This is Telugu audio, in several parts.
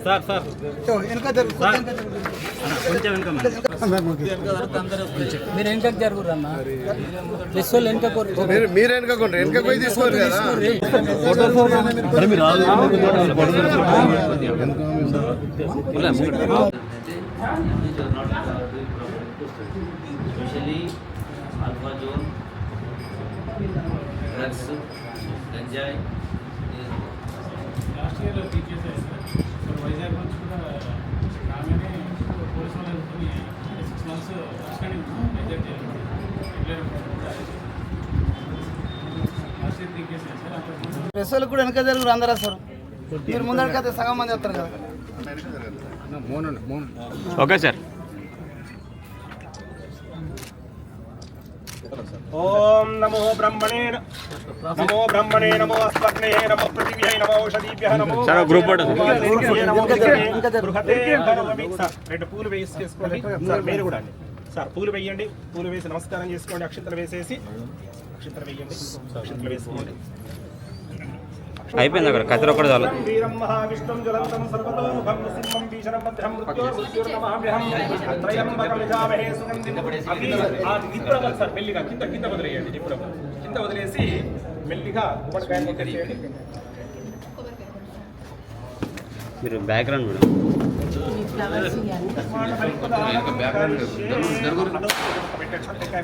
సార్ సార్ మీరు వెనకకు జరుగురు అన్న ప్లస్ వాళ్ళు వెనక మీరు వెనకకుంటారు వెనక పోయి తీసుకోరు కదా స్పెషల్లీ ఆల్ఫా జోన్ డ్రగ్స్ గంజాయి లాస్ట్ ఇయర్లో టీచర్స్ వైజాగ్ నుంచి కూడా రాగానే పోలీసు వాళ్ళు అనుకుని 6 months కస్టడీ మెజర్ చేయాలి లాస్ట్ ఇయర్ టీచర్స్ సార్ అప్పుడు ప్లస్ వాళ్ళు కూడా వెనక జరుగురు అందరూ సార్ మీరు ముందడికైతే సగం మంది వస్తారు కదా. Okay sir. ఓం నమో బ్రహ్మణే నమో అస్మగ్నే నమో పృథివ్యై నమో ఔషధీభ్యః నమో సార్ గ్రూప్ ఫోటో రెండు పూలు వేసుకోండి సార్. మీరు కూడా అండి సార్ పూలు వేయండి. పూలు వేసి నమస్కారం చేసుకోండి. అక్షంతలు వేసేసి అక్షంతలు వేయండి. అక్షంతలు వేసుకోండి. అయిపోయింది అక్కడ కథలు ఒక్కటి చాలు. వీరం మహావిష్ణుం జ్వలంతం సర్వతోముఖం సింహం భీషణం భద్రం మృత్యోర్మహాభ్యహం త్రయంబకం యజామహే సుగంధిం ఇప్పుడు సార్ మెల్లిగా కింద వదిలేయండి. ఇప్పుడు కింద వదిలేసి మెల్లిగా గుమ్మడికాయలు కొట్టేసేయండి. మీరు బ్యాక్గ్రౌండ్ మేడం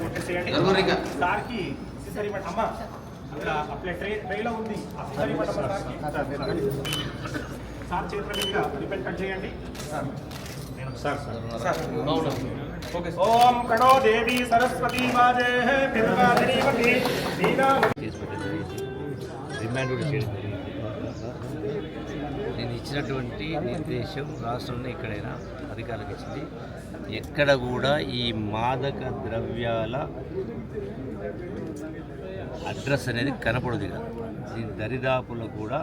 కొట్టేసేయండి. సార్కి అమ్మా అప్లై ట్రైలో ఉంది. సార్ చేతుల మీద రిబన్ కట్ చేయండి. ఓం కణో దేవి సరస్వతి వాజే నేను ఇచ్చినటువంటి నిర్దేశం రాష్ట్రంలో ఎక్కడైనా అధికారులకు ఇచ్చింది. ఎక్కడ కూడా ఈ మాదక ద్రవ్యాల అడ్రస్ అనేది కనపడదు కదా. దీని దరిదాపులో కూడా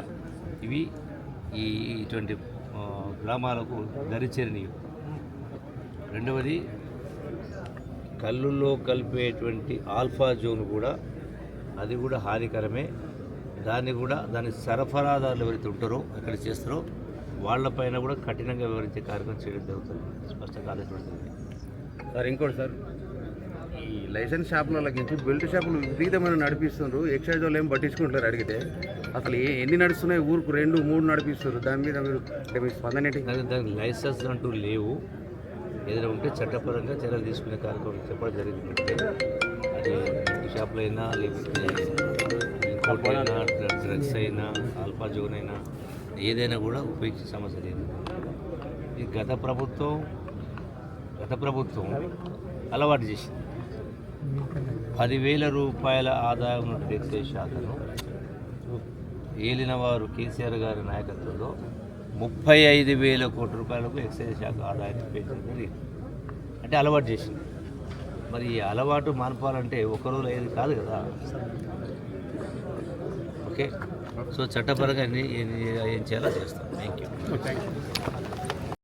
ఇవి ఇటువంటి గ్రామాలకు దరిచేరినవి. రెండవది కళ్ళుల్లో కలిపేటువంటి ఆల్ఫా జోన్ కూడా అది కూడా హానికరమే. దాని సరఫరాదారులు ఎవరైతే ఉంటారో ఎక్కడ చేస్తారో వాళ్ళపైన కూడా కఠినంగా వివరించే కార్యక్రమం చేయడం జరుగుతుంది. స్పష్టంగా ఆదేశపడుతుంది సార్. ఇంకోటి సార్, ఈ లైసెన్స్ షాపులకి బెల్ట్ షాపులు విపరీతమైన నడిపిస్తున్నారు. ఎక్సైజ్ వాళ్ళు ఏం పట్టించుకుంటారు అడిగితే అసలు ఎన్ని నడుస్తున్నాయి? ఊరుకు 2, 3 నడిపిస్తారు. దాని మీద మీరు మీ స్పందన ఏంటి? దానికి లైసెన్స్ అంటూ లేవు. ఏదైనా ఉంటే చట్టపరంగా చర్యలు తీసుకునే కార్యక్రమం చెప్పడం జరిగింది. అది షాపులు అయినా లేకపోతే ఇంకోటి అయినా డ్రగ్స్ అయినా ఆల్ఫా జోన్ అయినా ఏదైనా కూడా ఉపయోగించే సమస్య లేదు. ఈ గత ప్రభుత్వం అలవాటు చేసింది. 10,000 రూపాయల ఆదాయం ఉన్న ఎక్సైజ్ శాఖను ఏలిన వారు కేసీఆర్ గారి నాయకత్వంలో 35,000 కోట్ల రూపాయలకు ఎక్సైజ్ శాఖ ఆదాయాన్ని పెంచడం జరిగింది. అంటే అలవాటు చేసింది. మరి ఈ అలవాటు మాన్పాలంటే ఒకరోజు అయ్యేది కాదు కదా. ఓకే, సో చట్టపరంగా ఏం చేయాలో చేస్తాం. Thank you.